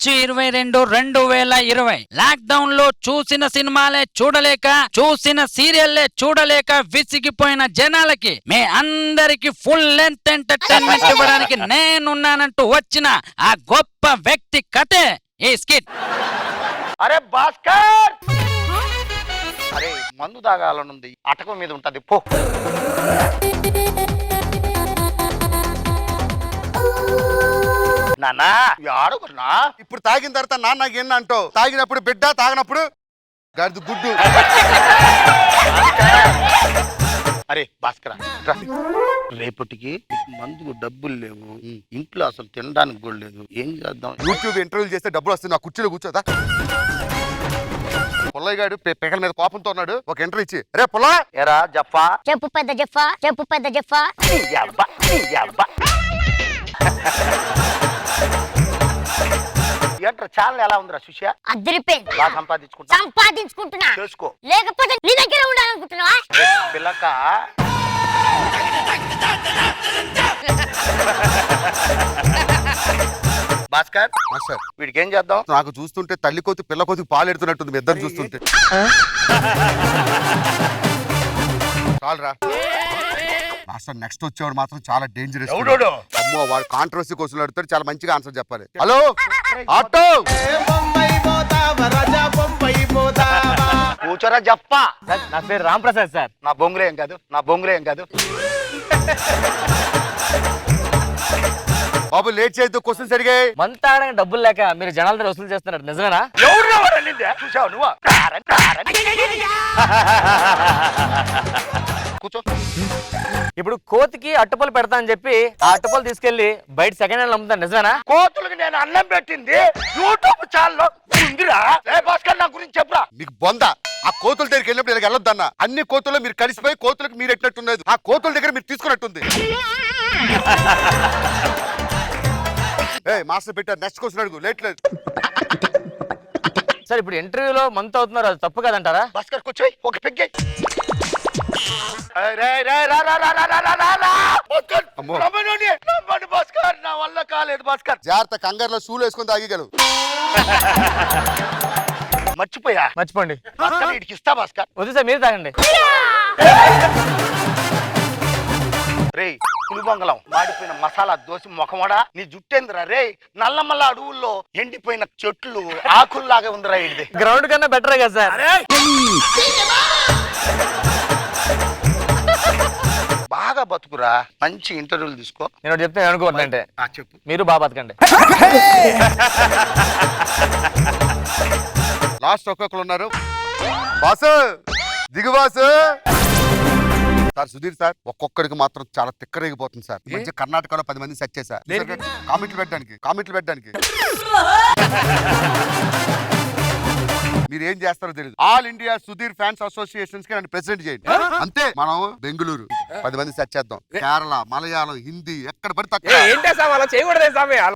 మార్చి 22, 2020 lockdown లో చూసిన సినిమాలే చూడలేక, చూసిన సీరియల్లే చూడలేక విసిగిపోయిన జనాలకి మీ అందరికి ఫుల్ లెంత్ ఎంటర్టైన్మెంట్ ఇవ్వడానికి నేనున్నానంటూ వచ్చిన ఆ గొప్ప వ్యక్తి కథే ఈ స్కిట్. అరే భాస్కర్, అరే మందు తాగాలనుంది, అటకం మీద ఉంటది పో. నానా ఆడుకున్నా ఇప్పుడు తాగిన తర్వాత నాన్న ఎన్న అంటావు? తాగినప్పుడు బిడ్డ, తాగినప్పుడు గడ్డు గుడ్డు. అరే భాస్కర్, రేపటికి మందుకు డబ్బులు లేవు, ఇంట్లో అసలు తినడానికి కూడా లేదు, ఏం చేద్దాం? యూట్యూబ్ ఇంటర్వ్యూలు చేస్తే డబ్బులు వస్తుంది, నా కుర్చీలో కూర్చోదా? పుల్లయ్య గారు పెకల మీద కోపంతో ఉన్నాడు, ఒక ఇంటర్వ్యూ ఇచ్చి రే పుల్ల ఎరా జఫా చెప్పు పెద్ద జఫా, చెప్పు పెద్ద జఫా. ఏంట్రా ఛానల్ ఎలా ఉందిరా సుష్యా? అదిరిపోయింది. బాగా సంపాదించుకుంటున్నా చేసుకో. లేకపోతే నీ దగ్గర ఉండాలనుకుంటున్నావా? పిల్లక భాస్కర్, మాస్టర్ వీడికి ఏం చేద్దాం? నాకు చూస్తుంటే తల్లి కోతి పిల్ల కోతి పాలు ఎడుతున్నట్టుంది మీ ఇద్దరు చూస్తుంటే. చాలరా మాస్టర్, నెక్స్ట్ వచ్చేవాడు మాత్రం చాలా డేంజరస్. అమ్మో, వాడు కాంట్రవర్సీ కోసం అడుగుతాడు, చాలా మంచిగా ఆన్సర్ చెప్పాలి. హలో ఆటో, కూర్చోరా జప్పా. నా పేరు రామ్ ప్రసాద్ సార్. నా బొంగురే ఏం కాదు, నా బొంగురే ఏం కాదు. బాబు లేట్ చేయొద్దు, క్వశ్చన్స్ అడిగాయి. మంత్ తాగడానికి డబ్బులు లేక మీరు జనాల దగ్గర వసూలు చేస్తున్నారు, నిజమేనా? చూసావు నువ్వు? కూర్చో. ఇప్పుడు కోతికి అట్టుపలు పెడతా అని చెప్పి ఆ అట్టుపలు తీసుకెళ్లి బయట సెకండ్ హ్యాండ్ అమ్ముతాను, నిజమేనా? కోతులకు నేను అన్నం పెట్టింది యూట్యూబ్ ఛానల్లో ఉందిరా. భాస్కర్ నా గురించి చెప్పురా. మీకు బొంద. ఆ కోతుల దగ్గరికి వెళ్ళినప్పుడు ఇలా వెళ్ళొద్దన్న. అన్ని కోతుల్లో మీరు కలిసిపోయి కోతులకు మీరు ఎట్టినట్టున్నది, ఆ కోతుల దగ్గర మీరు తీసుకున్నట్టుంది. మాస్టర్ పెట్టారు, నెక్స్ట్ క్వశ్చన్ అడుగు, లేట్ లేదు. సార్ ఇప్పుడు ఇంటర్వ్యూలో మంత్ అవుతున్నారు, అది తప్పు కదంటారా? భాస్కర్ కూర్చోయి, ఒక పెగ్గే. భాస్కర్ నా వల్ల కాలేదు భాస్కర్. జాగ్రత్త, కంగారులో షూలు వేసుకొని తాగిగలవు. మర్చిపోండి. భాస్కర్ వీడికి ఇస్తా భాస్కర్. వద్దు సార్, మీరు తాగండి. రే పులిబొంగలం, మాడిపోయిన మసాలా దోశ మొఖమడా, నీ జుట్టేందిరా రే? నల్లమల్ల అడవుల్లో ఎండిపోయిన చెట్లు ఆకుల్లాగా ఉందిరా ఇది. గ్రౌండ్ కన్నా బెటరే కదా సార్. బాగా బతుకురా, మంచి ఇంటర్వ్యూలు తీసుకో. నేను చెప్తే అనుకోవద్దంటే చెప్పు. మీరు బాగా బతకండి. లాస్ట్ ఒక్కొక్కరు ఉన్నారు. బాసు దిగు బాసు. సార్ సుధీర్ సార్, ఒక్కొక్కడికి మాత్రం చాలా తిక్కరేగిపోతుంది సార్. ఈ మధ్య కర్ణాటకలో 10 మంది సెట్ చేశారు కామెంట్లు పెట్టడానికి. మీరు ఏం చేస్తారో తెలియదు. All India Sudheer fans associations కి నన్ను ప్రెసిడెంట్ చేయండి అంతే. మనం బెంగళూరు 10 మంది సెట్ చేద్దాం, కేరళ, మలయాళం, హిందీ, ఎక్కడ పడితే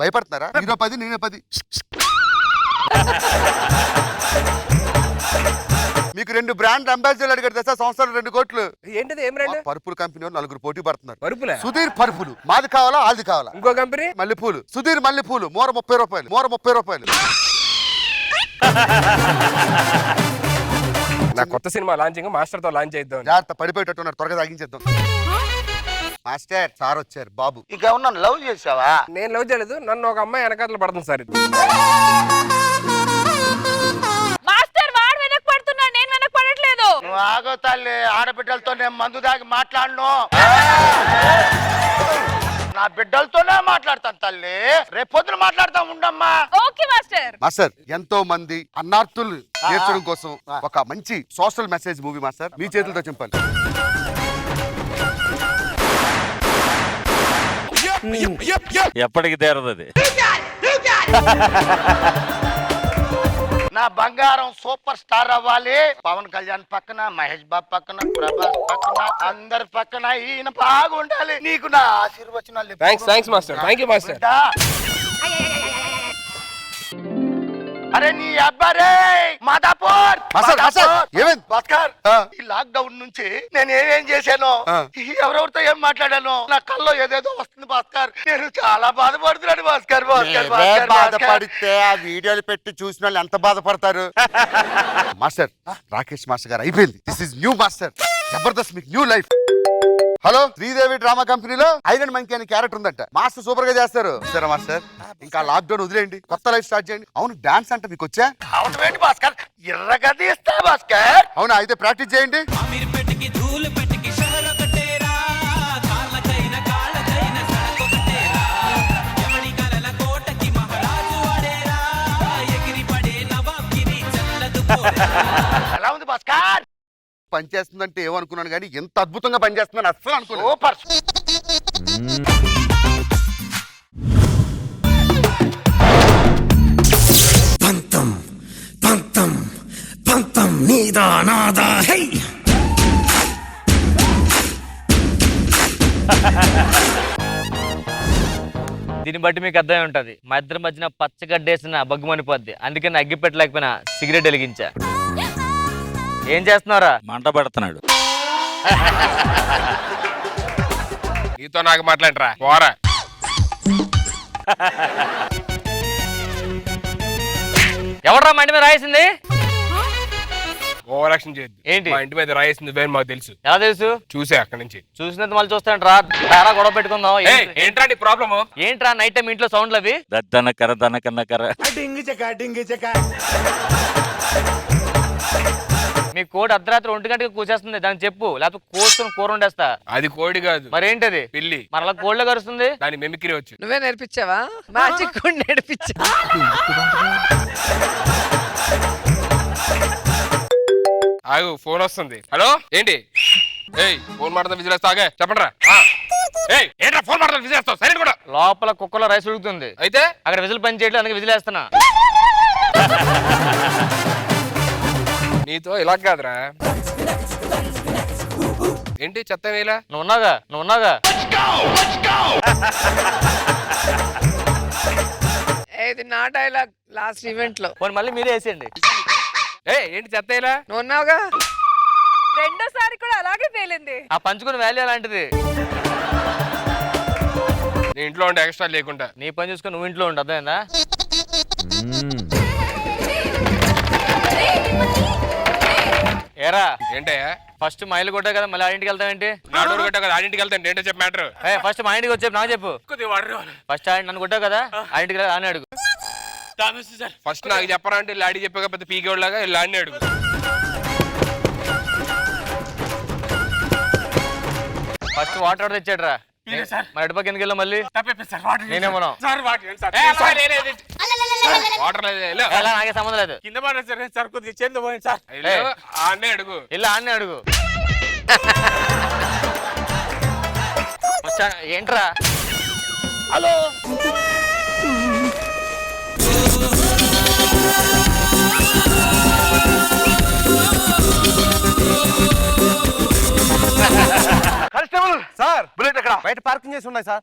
భయపడుతున్నారా? మీరో 10 నేనే 10. మీకు 2 బ్రాండ్ అంబాసిడర్లు అడిగారు తెలుసా, సంవత్సరాలు 2 కోట్లు. ఏంటిది? ఏం బ్రాండ్? పరుపుల కంపెనీ 4 పోటీ పడుతున్నారు. పరుపులా? సుధీర్ పరుపులు. మాది కావాలా ఆది కావాలా? ఇంకో కంపెనీ మల్లెపూలు. సుధీర్ మల్లెపూలు, మోర 30 రూపాయలు. నా కొత్త సినిమా లాంచింగ్ మాస్టర్ తో లాంచ్ చేద్దాం. జాగ్రత్త, పడిపోయేటట్టున్నారు, త్వరగా తాగించేద్దాం. మాస్టర్ సార్ వచ్చారు బాబు. ఇక ఉన్న లవ్ చేసావా? నేను లవ్ చేయలేదు, నన్ను ఒక అమ్మాయి వెనకాతలు పడుతుంది సార్. మాస్టర్ వాడు వెనక పడుతున్నాడు, నేను వెనక పడట్లేదు. నువ్వు ఆగో తల్లి, ఆడబిడ్డలతో నేను మందు దాగి మాట్లాడను. నా బిడ్డలతోనే మాట్లాడతాను తల్లి, రేపు పొద్దున మాట్లాడతా ఉండమ్మా. Okay master. మాస్టర్, ఎంతో మంది అన్నార్థులు తీర్చడం కోసం ఒక మంచి సోషల్ మెసేజ్ మూవీ మాస్టర్, మీ చేతులతో చెప్పాలి. ఎప్పటికి తీరదు అది. నా బంగారం సూపర్ స్టార్ అవ్వాలి. పవన్ కళ్యాణ్ పక్కన, మహేష్ బాబు పక్కన, ప్రభాస్ పక్కన, అందరి పక్కన ఈయన బాగుండాలి. నీకు నా ఆశీర్వచనాలు. Thanks master. Thank you master. అరే నీ అబ్బారే మాదాపూర్ మాస్టర్, మాస్టర్, ఏమైంది? భాస్కర్ ఆ. ఈ లాక్ డౌన్ నుంచి నేను ఏమేం చేశాను ఆ. ఎవరెవరితో ఏం మాట్లాడాను నా కల్లో ఏదేదో వస్తుంది భాస్కర్ నేను చాలా బాధపడుతున్నాను భాస్కర్ భాస్కర్ ఏవే భాస్కర్ భాస్కర్ బాధపడితే ఆ వీడియోలు పెట్టి చూసిన వాళ్ళు ఎంత బాధపడతారు. మాస్టర్, రాకేష్ మాస్టర్ గారు అయిపోయింది. This is new master, Jabardasth, మీకు new life. Hello, Sridevi drama కంపెనీలో ఐరన్ మంకీ అనే క్యారెక్టర్ ఉందంట. మాస్టర్ సూపర్ గా చేస్తారు. సరే మాస్టర్, ఇంకా లాక్ డౌన్ వదిలేయండి, కొత్త లైఫ్ స్టార్ట్ చేయండి. అవును, డాన్స్ అంటే మీకు వచ్చా? అవును భాస్కర్ ఎర్రగా తీస్తా భాస్కర్. అవునా, అయితే ప్రాక్టీస్ చేయండి. ఎలా ఉంది భాస్కర్? పనిచేస్తుందంటే ఏమనుకున్నాను కానీ ఎంత అద్భుతంగా పనిచేస్తుందని అస్సలు అనుకోలేదు. సూపర్. పంతం పంతం పంతం నీదా నాదా హై. దీన్ని బట్టి మీకు అర్థమై ఉంటది, మా ఇద్దరి మధ్యన పచ్చగడ్డేసిన బగ్గుమనిపోద్ది. అందుకని అగ్గి పెట్టలేకపోయినా సిగరెట్ వెలిగించా. ఏం చేస్తున్నారా? మంట పెడుతున్నాడు. నీతో నాకు మాట్లాడరా పోరా. ఎవడ్రా మా ఇంటి మీద రాయేసింది? ఓవర్ యాక్షన్ చేయొద్దు. ఏంటి? మా ఇంటి మీద రాయేసింది వేరే మాకు తెలుసు. ఎలా తెలుసు? చూసే అక్కడి నుంచి. చూసినంత మళ్ళీ చూస్తాంట్రా. తారా గొడవ పెట్టుకుందాం. ఏంట్రా నీ ప్రాబ్లమ్? ఏంట్రా నైట్ టైం ఇంట్లో సౌండ్లు అవి? దద్దనకర దనకన్నకర. మీ కోడి అర్ధరాత్రి 1 గంటకి కూసేస్తుంది, దాన్ని చెప్పు, లేకపోతే కోసుకుని కూర వండేస్తా. అది కోడి కాదు, మరేంటది? పిల్లి. మరలా కోళ్ళ కరుస్తుంది. దాని మెమిక్రీ వచ్చు. నువ్వే నేర్పించావా? మ్యాజిక్ కూడా నేర్పించా. ఆగు, ఫోన్ వస్తుంది. హలో, ఏంటి? ఏయ్, ఫోన్ మాట్లాడతా విజిలేస్తా. ఆగే చెప్పండి రా. ఏయ్, ఏంట్రా ఫోన్ మాట్లాడతా విజిలేస్తావు? సరే కూడా. లోపల కుక్కలో రైస్ ఉడుకుతుంది, అయితే అక్కడ విజిల్ పని చేయట్లేదు, అందుకే విజిలేస్తున్నా. నీతో ఇలా కాదురా. ఏంటి చెత్త వేలా? నువ్వు ఉన్నాగా. ఇది నా డైలాగ్ లాస్ట్ ఈవెంట్ లో. పోనీ మళ్ళీ మీరే వేసేయండి. ఏంటి చెత్త వేలా? నువ్వు ఉన్నావుగా. రెండోసారి కూడా అలాగే పేలింది. ఆ పంచుకుని వాల్యూ అలాంటిది. నీ ఇంట్లో ఉండే ఎక్స్ట్రా లేకుండా నీ పని చూసుకుని నువ్వు ఇంట్లో ఉండు, అర్థమైందా? ఏరా, ఏంటయ్యా? ఫస్ట్ మా ఇల్లు కొట్టావు కదా, మళ్ళీ ఆడింటికి వెళ్తావేంటి? నాడూరు కొట్టా కదా, ఆడింటికి వెళ్తాను. ఏంటో చెప్పు మ్యాటర్. ఫస్ట్ మా ఇంటికి వచ్చేపు నాకు చెప్పు. ఫస్ట్ నన్ను కొట్టావు కదా, ఆడింటికి అని అడుగు. ఫస్ట్ నాకు చెప్పరా అంటే లాడీ చెప్పాక పెద్ద పీకేవాళ్ళగా లాడిని అడుగు. ఫస్ట్ వాటర్ తెచ్చాడు రా. మరి ఎటు పక్క ఎందుకు వెళ్ళావు మళ్ళీ? నేనేమో వాటర్ లేదు, నాకే సంబంధం లేదు. ఆడనే అడుగు. ఇల్లు ఆడనే అడుగు. ఫస్ట్ ఏంట్రా? హలో, కానిస్టేబుల్ సార్, బుల్లెట్ ఎక్కడ? బయట పార్కింగ్ చేసి ఉన్నాయి సార్.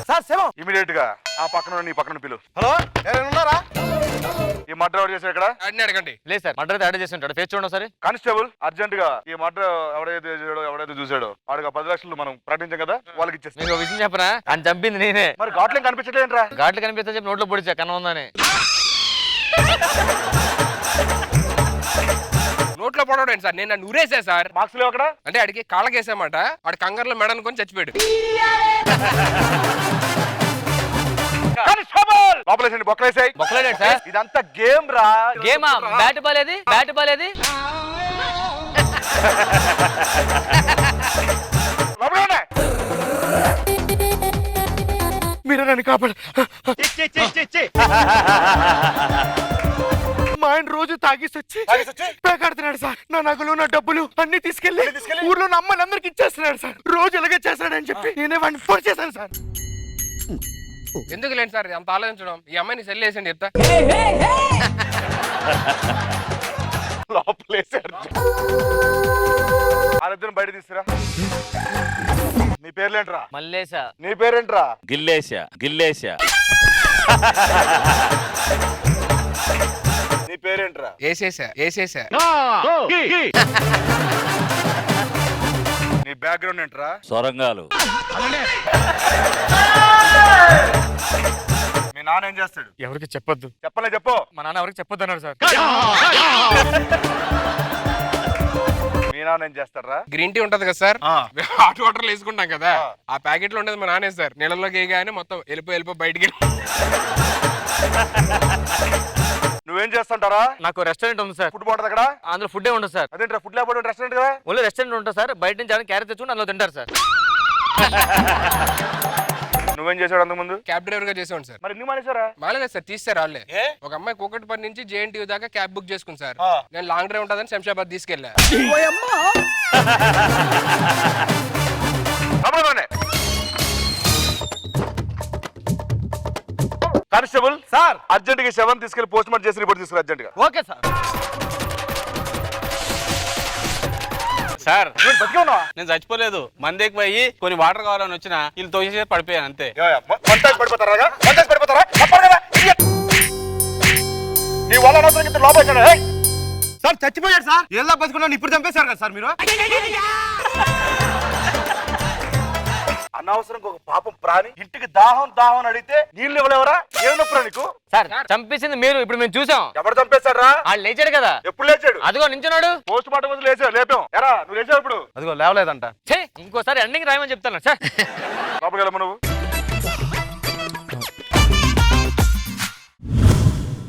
సార్ శవం, ఇమీడియట్ గా ఆ పక్కన నీ పక్కన పిలు. హలో, ఎవరైనా ఉన్నారా? ఈ మర్డర్ ఎవరు చేశారు ఇక్కడ? ఆడిని అడగండి. లేదు సార్, మర్డర్ అయితే చేసి ఉంటాడు. ఫేస్ చూడండి ఒకసారి. కానిస్టేబుల్, అర్జెంట్ గా ఈ మర్డర్ ఎవడైతే చూసాడో వాడికి 10 లక్షలు మనం ప్రకటించాం కదా, వాళ్ళకి ఇచ్చేస్తాం. మీకు విషయం చెప్పనా? అని చంపింది నేనే. మరి ఘాట్లు కనిపించట్లేదురా? ఘాట్లు కనిపిస్తా చెప్పి నోట్లో పొడిచా, కన్నా ఉందని. నోట్లో పడవడం సార్, నేను నన్ను ఊరేసా సార్. మార్క్స్ లేవు అక్కడ అంటే ఆడికి కాళ్ళకేసామాట, వాడి కంగారులో మెడ అనుకొని చచ్చిపోయాడు. లోపలేసండి, బొక్కలేసాయి. బొక్కలేడు సార్. ఇదంతా గేమ్ రా. గేమా? బ్యాట్ బాల్ ఏది? బ్యాట్ బాల్ ఏది? మీరే నన్ను కాపాడు. మా ఆయన రోజు తాగిసొచ్చి పేకాడుతున్నాడు సార్. నా నగలు, నా డబ్బులు అన్ని తీసుకెళ్లి ఊర్లో నా అమ్మని అందరికి ఇచ్చేస్తున్నాడు సార్. రోజు ఇలాగే చేస్తాడని చెప్పి నేనే వాడిని ఫోన్ చేశాను సార్. ఎందుకు లేండి సార్ అంత ఆలోచించడం? ఈ అమ్మాయిని సెల్ వేసండి చెప్తా. లోపలేసాడు. వాళ్ళిద్దరిని బయట తీసుకురా. నీ పేర్లేంట్రా? మల్లేశ. నీ పేరేంట్రా? గిల్లేశ గిల్లేశ నీ పేరేంట్రా? వేసేసా నీ బ్యాక్గ్రౌండ్ ఏంట్రా? సొరంగాలు మీ నాన్న ఏం చేస్తాడు? ఎవరికి చెప్పొద్దు. చెప్పలే చెప్పు. మా నాన్న ఎవరికి చెప్పొద్దు అన్నారు సార్. మీ నాన్న ఏం చేస్తారా? గ్రీన్ టీ ఉంటది కదా సార్, ఆ. హాట్ వాటర్ లో వేసుకుంటాం కదా, ఆ ప్యాకెట్ లో ఉండేది మా నాన్నే సార్. నీళ్ళలోకి వేయగానే మొత్తం వెళ్ళిపో బయటికి. నువ్వేం చేస్తుంటారా? నాకు రెస్టారెంట్ ఉంది సార్. ఫుడ్ బాగుంటది అక్కడ? అందులో ఫుడ్ ఉండదు సార్. అదేంట్రా ఫుడ్ లేకపోతే రెస్టారెంట్ కదా? ఓన్లీ రెస్టారెంట్ ఉంటుంది సార్. బయట నుంచి ఏమైనా క్యారెట్ తెచ్చుకుని అందులో తింటారు సార్. నువ్వేం చేసాడు అంతకు ముందు? క్యాబ్ డ్రైవర్ గా చేసాను సార్. మరి ఎందుకు మానేశారా? మాలేదు సార్, తీస్తారు వాళ్ళే. ఒక అమ్మాయి కూకట్పల్లి నుంచి JNTU దాకా క్యాబ్ బుక్ చేసుకుంది సార్. ఆ. నేను లాంగ్ డ్రైవ్ ఉంటుందని శంషాబాద్ తీసుకెళ్ళా. కానిస్టేబుల్ సార్, అర్జెంట్ గా శవం తీసుకెళ్లి పోస్ట్ మార్టం చేసి రిపోర్ట్ తీసుకురా అర్జెంట్ గా. Okay sir. సార్ బతికే ఉన్నావా? నేను చచ్చిపోలేదు, మందేకి పోయి కొన్ని వాటర్ కావాలని వచ్చిన వీళ్ళు తోసేసి పడిపోయాను అంతే. పడిపోతారా? నీ వల్ల అనవసరంగా లోపల సార్ చచ్చిపోయాడు సార్. ఎలా బతుకున్నాను ఇప్పుడు చంపేశారు కదా సార్ మీరు. అనవసరంగా ఒక పాపం ప్రాణి ఇంటికి దాహం దాహం అని అడిగితే నీళ్ళు ఇవ్వలేవరా? ఏం నొప్పురా నీకు? సార్ చంపేసింది మీరు, ఇప్పుడు మేము చూసాం. ఎవరు చంపేశారా? వాళ్ళు లేచాడు కదా. ఎప్పుడు లేచాడు? అదిగో నించున్నాడు. పోస్ట్ మార్టం వదిలి లేచావు, లేపాం. ఎరా నువ్వు లేచావు ఇప్పుడు? అదిగో లేవలేదంట. ఇంకోసారి ఎండింగ్ రాయమని చెప్తాను సార్. లోపలికి వెళ్ళమా నువ్వు?